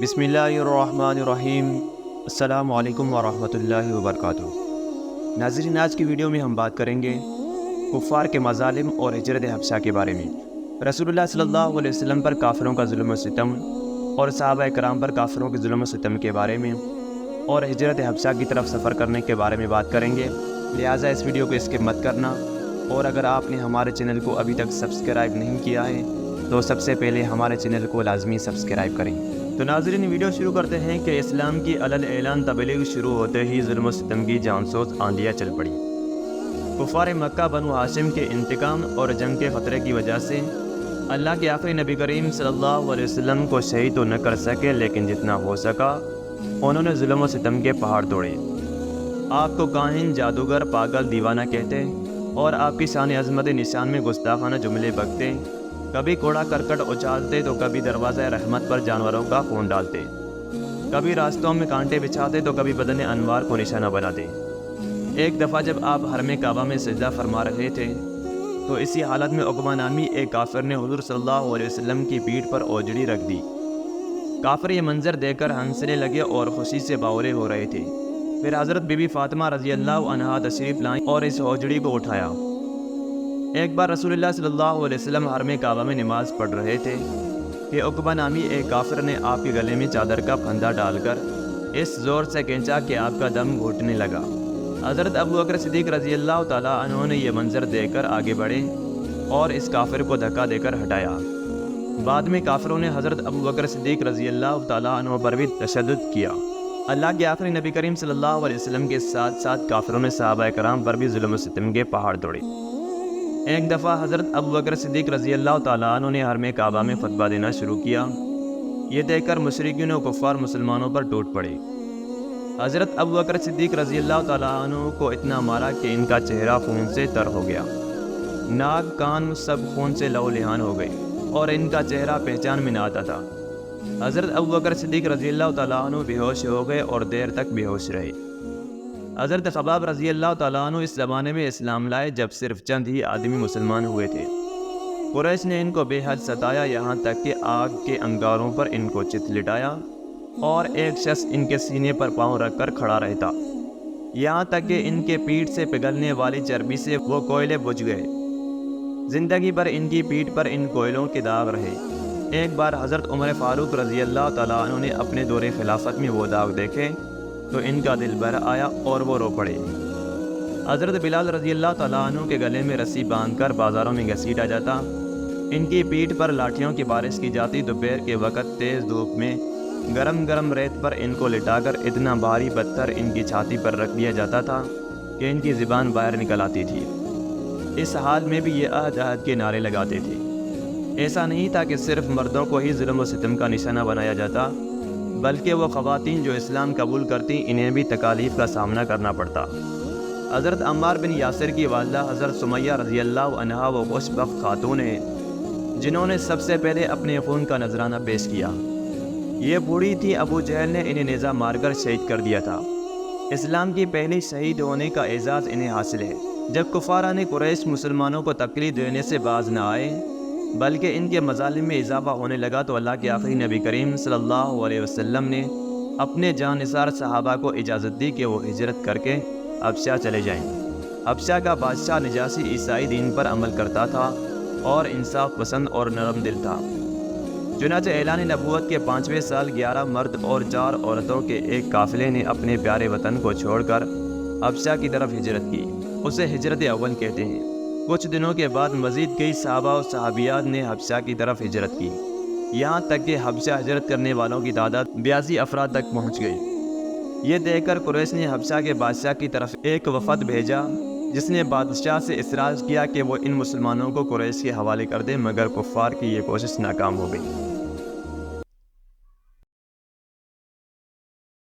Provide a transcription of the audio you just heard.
بسم اللہ الرحمن الرحیم۔ السلام علیکم ورحمۃ اللہ وبرکاتہ۔ ناظرین، آج کی ویڈیو میں ہم بات کریں گے کفار کے مظالم اور ہجرت حبشہ کے بارے میں۔ رسول اللہ صلی اللہ علیہ وسلم پر کافروں کا ظلم و ستم اور صحابہ کرام پر کافروں کے ظلم و ستم کے بارے میں اور ہجرت حبشہ کی طرف سفر کرنے کے بارے میں بات کریں گے، لہٰذا اس ویڈیو کو اسکپ مت کرنا، اور اگر آپ نے ہمارے چینل کو ابھی تک سبسکرائب نہیں کیا ہے تو سب سے پہلے ہمارے چینل کو لازمی سبسکرائب کریں۔ تو ناظرین، ویڈیو شروع کرتے ہیں کہ اسلام کی علل اعلان تبلیغ شروع ہوتے ہی ظلم و ستم کی جانسوز آندیاں چل پڑی۔ کفار مکہ بنو ہاشم کے انتقام اور جنگ کے خطرے کی وجہ سے اللہ کے آخری نبی کریم صلی اللہ علیہ وسلم کو شہید تو نہ کر سکے، لیکن جتنا ہو سکا انہوں نے ظلم و ستم کے پہاڑ توڑے۔ آپ کو کاہن، جادوگر، پاگل، دیوانہ کہتے اور آپ کی شان عظمت نشان میں گستاخانہ جملے بکتے، کبھی کوڑا کرکٹ اچھالتے تو کبھی دروازہ رحمت پر جانوروں کا خون ڈالتے، کبھی راستوں میں کانٹے بچھاتے تو کبھی بدن انوار کو نشانہ بناتے۔ ایک دفعہ جب آپ حرم کعبہ میں سجدہ فرما رہے تھے تو اسی حالت میں عقبہ نامی ایک کافر نے حضور صلی اللہ علیہ وسلم کی پیٹھ پر اوجڑی رکھ دی۔ کافر یہ منظر دیکھ کر ہنسنے لگے اور خوشی سے باولے ہو رہے تھے۔ پھر حضرت بی بی فاطمہ رضی اللہ عنہا تشریف لائیں اور اس اوجڑی کو اٹھایا۔ ایک بار رسول اللہ صلی اللہ علیہ وسلم حرم کعبہ میں نماز پڑھ رہے تھے کہ عقبہ نامی ایک کافر نے آپ کے گلے میں چادر کا پھندا ڈال کر اس زور سے کھینچا کہ آپ کا دم گھٹنے لگا۔ حضرت ابو بکر صدیق رضی اللہ تعالیٰ عنہ نے یہ منظر دیکھ کر آگے بڑھے اور اس کافر کو دھکا دے کر ہٹایا۔ بعد میں کافروں نے حضرت ابو بکر صدیق رضی اللہ تعالیٰ عنہ پر بھی تشدد کیا۔ اللہ کے آخری نبی کریم صلی اللہ علیہ وسلم کے ساتھ ساتھ کافروں نے صحابہ کرام پر بھی ظلم و ستم کے پہاڑ توڑے۔ ایک دفعہ حضرت ابو بکر صدیق رضی اللہ تعالیٰ عنہ نے حرم کعبہ میں خطبہ دینا شروع کیا۔ یہ دیکھ کر مشرکین و کفار مسلمانوں پر ٹوٹ پڑے۔ حضرت ابو بکر صدیق رضی اللہ تعالیٰ عنہ کو اتنا مارا کہ ان کا چہرہ خون سے تر ہو گیا، ناک کان سب خون سے لہو لہان ہو گئے اور ان کا چہرہ پہچان میں نہ آتا تھا۔ حضرت ابو بکر صدیق رضی اللہ تعالیٰ عنہ بے ہوش ہو گئے اور دیر تک بے ہوش رہے۔ حضرت خباب رضی اللہ تعالیٰ عنہ اس زمانے میں اسلام لائے جب صرف چند ہی آدمی مسلمان ہوئے تھے۔ قریش نے ان کو بے حد ستایا، یہاں تک کہ آگ کے انگاروں پر ان کو چت لٹایا اور ایک شخص ان کے سینے پر پاؤں رکھ کر کھڑا رہتا، یہاں تک کہ ان کے پیٹھ سے پگھلنے والی چربی سے وہ کوئلے بجھ گئے۔ زندگی بھر ان کی پیٹھ پر ان کوئلوں کے داغ رہے۔ ایک بار حضرت عمر فاروق رضی اللہ تعالیٰ عنہ نے اپنے دور خلافت میں وہ داغ دیکھے تو ان کا دل بھر آیا اور وہ رو پڑے۔ حضرت بلال رضی اللہ تعالیٰ عنہ کے گلے میں رسی باندھ کر بازاروں میں گھسیٹا جاتا، ان کی پیٹھ پر لاٹھیوں کی بارش کی جاتی، دوپہر کے وقت تیز دھوپ میں گرم گرم ریت پر ان کو لٹا کر اتنا بھاری پتھر ان کی چھاتی پر رکھ دیا جاتا تھا کہ ان کی زبان باہر نکل آتی تھی۔ اس حال میں بھی یہ عہد عہد کے نعرے لگاتے تھے۔ ایسا نہیں تھا کہ صرف مردوں کو ہی ظلم و ستم کا نشانہ بنایا جاتا، بلکہ وہ خواتین جو اسلام قبول کرتی انہیں بھی تکالیف کا سامنا کرنا پڑتا۔ حضرت عمار بن یاسر کی والدہ حضرت سمیہ رضی اللہ عنہا وہ خوش بخت خاتون ہیں جنہوں نے سب سے پہلے اپنے خون کا نذرانہ پیش کیا۔ یہ بوڑھی تھی، ابو جہل نے انہیں نیزہ مار کر شہید کر دیا تھا۔ اسلام کی پہلی شہید ہونے کا اعزاز انہیں حاصل ہے۔ جب کفارہ نے قریش مسلمانوں کو تکلیف دینے سے باز نہ آئے بلکہ ان کے مظالم میں اضافہ ہونے لگا تو اللہ کے آخری نبی کریم صلی اللہ علیہ وسلم نے اپنے جاں نثار صحابہ کو اجازت دی کہ وہ ہجرت کر کے حبشہ چلے جائیں۔ حبشہ کا بادشاہ نجاشی عیسائی دین پر عمل کرتا تھا اور انصاف پسند اور نرم دل تھا۔ چنانچہ اعلان نبوت کے 5ویں سال 11 مرد اور 4 عورتوں کے ایک قافلے نے اپنے پیارے وطن کو چھوڑ کر حبشہ کی طرف ہجرت کی۔ اسے ہجرت اول کہتے ہیں۔ کچھ دنوں کے بعد مزید کئی صحابہ و صحابیات نے حبشہ کی طرف ہجرت کی، یہاں تک کہ حبشہ ہجرت کرنے والوں کی تعداد 82 افراد تک پہنچ گئی۔ یہ دیکھ کر قریش نے حبشہ کے بادشاہ کی طرف ایک وفد بھیجا جس نے بادشاہ سے اصرار کیا کہ وہ ان مسلمانوں کو قریش کے حوالے کر دے، مگر کفار کی یہ کوشش ناکام ہو گئی۔